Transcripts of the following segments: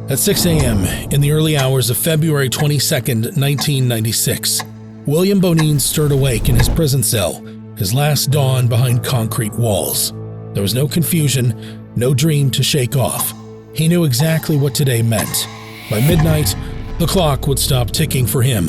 At 6 a.m. in the early hours of February 22, 1996, William Bonin stirred awake in his prison cell, his last dawn behind concrete walls. There was no confusion, no dream to shake off. He knew exactly what today meant. By midnight, the clock would stop ticking for him.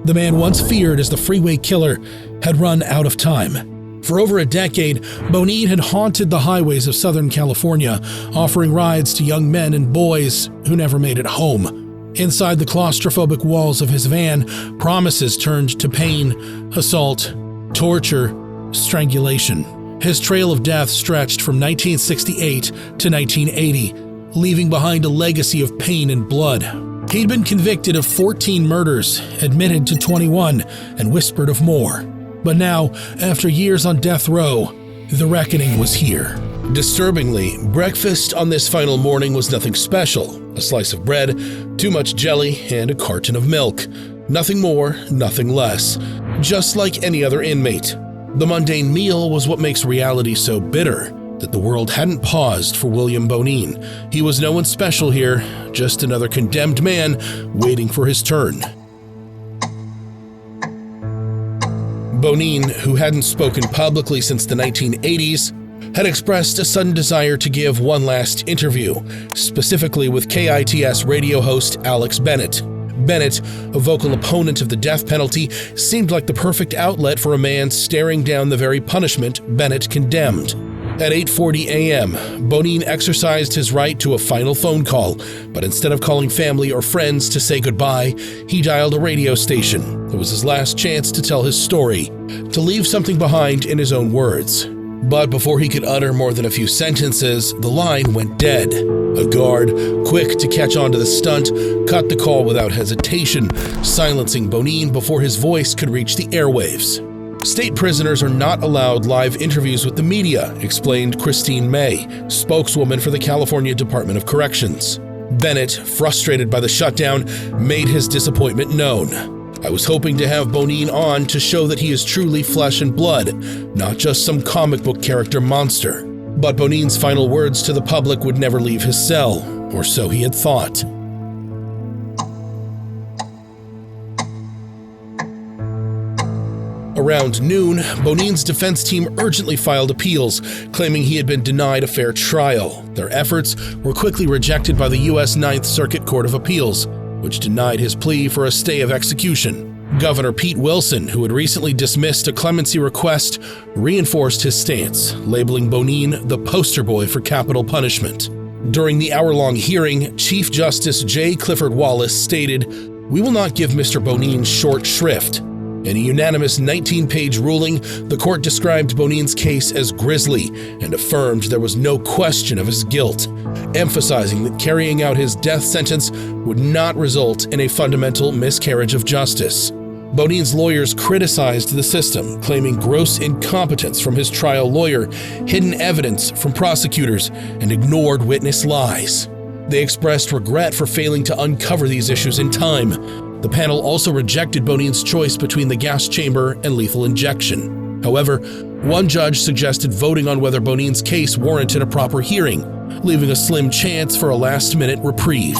The man once feared as the Freeway Killer had run out of time. For over a decade, Bonin had haunted the highways of Southern California, offering rides to young men and boys who never made it home. Inside the claustrophobic walls of his van, promises turned to pain, assault, torture, strangulation. His trail of death stretched from 1968 to 1980, leaving behind a legacy of pain and blood. He'd been convicted of 14 murders, admitted to 21, and whispered of more. But now, after years on death row, the reckoning was here. Disturbingly, breakfast on this final morning was nothing special. A slice of bread, too much jelly, and a carton of milk. Nothing more, nothing less. Just like any other inmate. The mundane meal was what makes reality so bitter, that the world hadn't paused for William Bonin. He was no one special here, just another condemned man waiting for his turn. Bonin, who hadn't spoken publicly since the 1980s, had expressed a sudden desire to give one last interview, specifically with KITS radio host Alex Bennett. Bennett, a vocal opponent of the death penalty, seemed like the perfect outlet for a man staring down the very punishment Bennett condemned. At 8:40 a.m., Bonin exercised his right to a final phone call, but instead of calling family or friends to say goodbye, he dialed a radio station. It was his last chance to tell his story, to leave something behind in his own words. But before he could utter more than a few sentences, the line went dead. A guard, quick to catch on to the stunt, cut the call without hesitation, silencing Bonin before his voice could reach the airwaves. State prisoners are not allowed live interviews with the media, explained Christine May, spokeswoman for the California Department of Corrections. Bennett, frustrated by the shutdown, made his disappointment known. I was hoping to have Bonin on to show that he is truly flesh and blood, not just some comic book character monster. But Bonin's final words to the public would never leave his cell, or so he had thought. Around noon, Bonin's defense team urgently filed appeals, claiming he had been denied a fair trial. Their efforts were quickly rejected by the U.S. Ninth Circuit Court of Appeals, which denied his plea for a stay of execution. Governor Pete Wilson, who had recently dismissed a clemency request, reinforced his stance, labeling Bonin the poster boy for capital punishment. During the hour-long hearing, Chief Justice J. Clifford Wallace stated, "We will not give Mr. Bonin short shrift." In a unanimous 19-page ruling, the court described Bonin's case as grisly and affirmed there was no question of his guilt, emphasizing that carrying out his death sentence would not result in a fundamental miscarriage of justice. Bonin's lawyers criticized the system, claiming gross incompetence from his trial lawyer, hidden evidence from prosecutors, and ignored witness lies. They expressed regret for failing to uncover these issues in time. The panel also rejected Bonin's choice between the gas chamber and lethal injection. However, one judge suggested voting on whether Bonin's case warranted a proper hearing, leaving a slim chance for a last-minute reprieve.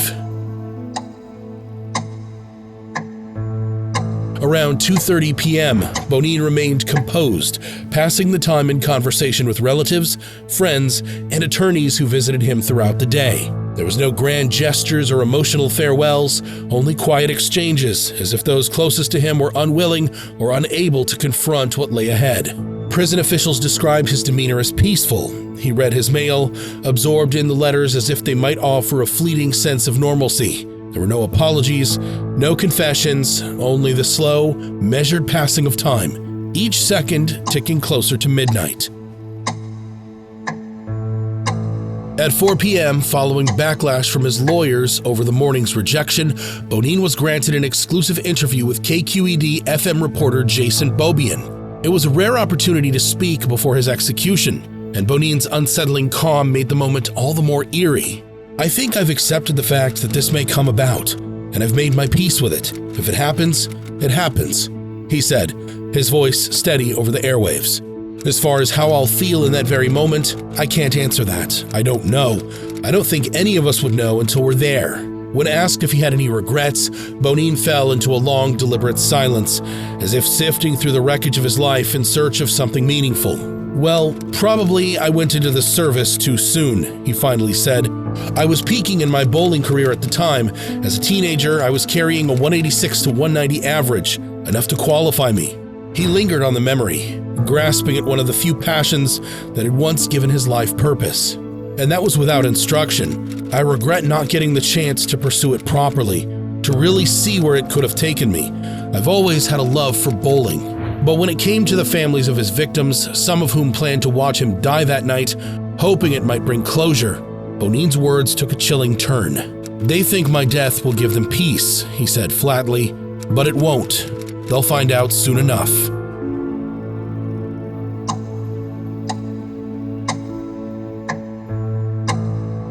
Around 2:30 p.m., Bonin remained composed, passing the time in conversation with relatives, friends, and attorneys who visited him throughout the day. There was no grand gestures or emotional farewells, only quiet exchanges, as if those closest to him were unwilling or unable to confront what lay ahead. Prison officials described his demeanor as peaceful. He read his mail, absorbed in the letters as if they might offer a fleeting sense of normalcy. There were no apologies, no confessions, only the slow, measured passing of time, each second ticking closer to midnight. At 4 p.m., following backlash from his lawyers over the morning's rejection, Bonin was granted an exclusive interview with KQED FM reporter Jason Beaubien. It was a rare opportunity to speak before his execution, and Bonin's unsettling calm made the moment all the more eerie. "I think I've accepted the fact that this may come about, and I've made my peace with it. If it happens, it happens," he said, his voice steady over the airwaves. "As far as how I'll feel in that very moment, I can't answer that. I don't know. I don't think any of us would know until we're there." When asked if he had any regrets, Bonin fell into a long, deliberate silence, as if sifting through the wreckage of his life in search of something meaningful. "Well, probably I went into the service too soon," he finally said. "I was peaking in my bowling career at the time. As a teenager, I was carrying a 186 to 190 average, enough to qualify me." He lingered on the memory, grasping at one of the few passions that had once given his life purpose. And that was without instruction. "I regret not getting the chance to pursue it properly, to really see where it could have taken me. I've always had a love for bowling." But when it came to the families of his victims, some of whom planned to watch him die that night, hoping it might bring closure, Bonin's words took a chilling turn. "They think my death will give them peace," he said flatly, "but it won't. They'll find out soon enough."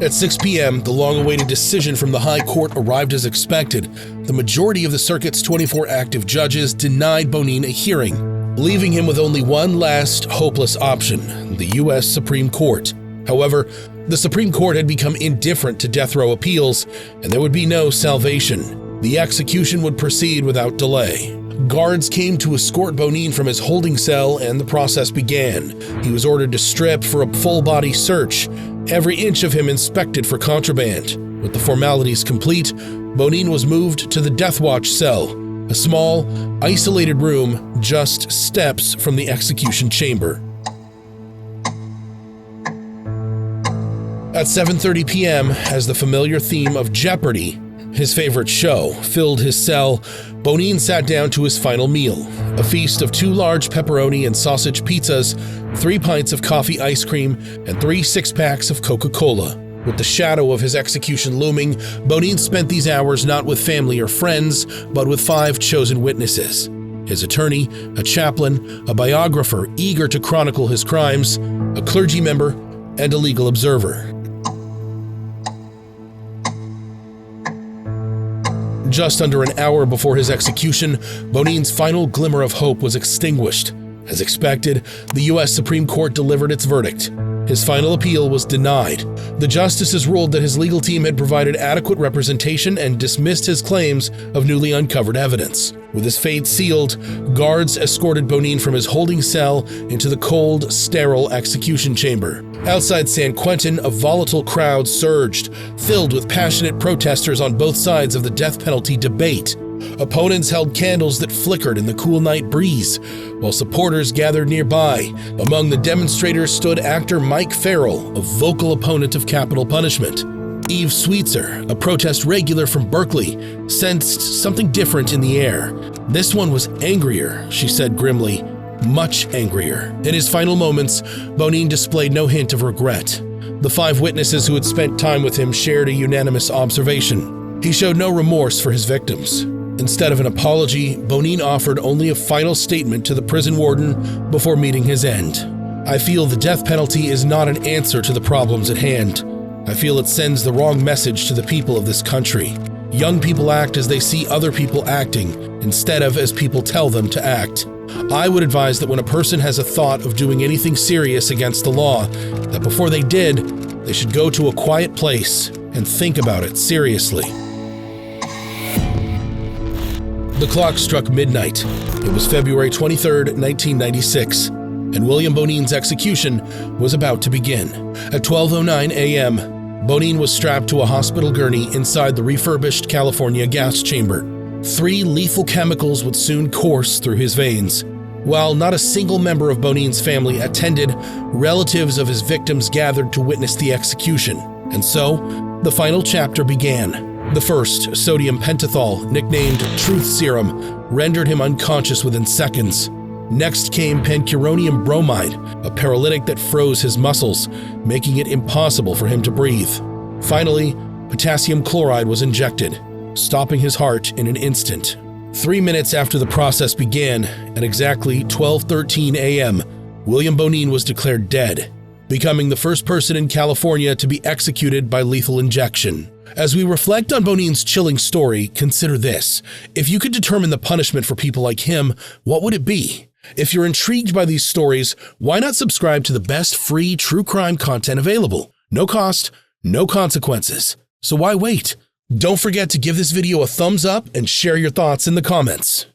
At 6 p.m., the long-awaited decision from the High Court arrived as expected. The majority of the circuit's 24 active judges denied Bonin a hearing, leaving him with only one last hopeless option: the U.S. Supreme Court. However, the Supreme Court had become indifferent to death row appeals, and there would be no salvation. The execution would proceed without delay. Guards came to escort Bonin from his holding cell, and the process began. He was ordered to strip for a full-body search, every inch of him inspected for contraband. With the formalities complete, Bonin was moved to the Death Watch cell, a small, isolated room just steps from the execution chamber. At 7:30 p.m., as the familiar theme of Jeopardy!, his favorite show, filled his cell, Bonin sat down to his final meal, a feast of 2 large pepperoni and sausage pizzas, 3 pints of coffee ice cream, and 3 six-packs of Coca-Cola. With the shadow of his execution looming, Bonin spent these hours not with family or friends, but with 5 chosen witnesses: his attorney, a chaplain, a biographer eager to chronicle his crimes, a clergy member, and a legal observer. Just under an hour before his execution, Bonin's final glimmer of hope was extinguished. As expected, the U.S. Supreme Court delivered its verdict. His final appeal was denied. The justices ruled that his legal team had provided adequate representation and dismissed his claims of newly uncovered evidence. With his fate sealed, guards escorted Bonin from his holding cell into the cold, sterile execution chamber. Outside San Quentin, a volatile crowd surged, filled with passionate protesters on both sides of the death penalty debate. Opponents held candles that flickered in the cool night breeze, while supporters gathered nearby. Among the demonstrators stood actor Mike Farrell, a vocal opponent of capital punishment. Eve Sweetser, a protest regular from Berkeley, sensed something different in the air. "This one was angrier," she said grimly, "much angrier." In his final moments, Bonin displayed no hint of regret. The 5 witnesses who had spent time with him shared a unanimous observation. He showed no remorse for his victims. Instead of an apology, Bonin offered only a final statement to the prison warden before meeting his end. "I feel the death penalty is not an answer to the problems at hand. I feel it sends the wrong message to the people of this country. Young people act as they see other people acting, instead of as people tell them to act. I would advise that when a person has a thought of doing anything serious against the law, that before they did, they should go to a quiet place and think about it seriously." The clock struck midnight. It was February 23, 1996, and William Bonin's execution was about to begin. At 12:09 a.m., Bonin was strapped to a hospital gurney inside the refurbished California gas chamber. 3 lethal chemicals would soon course through his veins. While not a single member of Bonin's family attended, relatives of his victims gathered to witness the execution. And so, the final chapter began. The first, sodium pentothal, nicknamed Truth Serum, rendered him unconscious within seconds. Next came pancuronium bromide, a paralytic that froze his muscles, making it impossible for him to breathe. Finally, potassium chloride was injected, stopping his heart in an instant. 3 minutes after the process began, at exactly 12:13 a.m., William Bonin was declared dead, becoming the first person in California to be executed by lethal injection. As we reflect on Bonin's chilling story, consider this. If you could determine the punishment for people like him, what would it be? If you're intrigued by these stories, why not subscribe to the best free true crime content available? No cost, no consequences. So why wait? Don't forget to give this video a thumbs up and share your thoughts in the comments.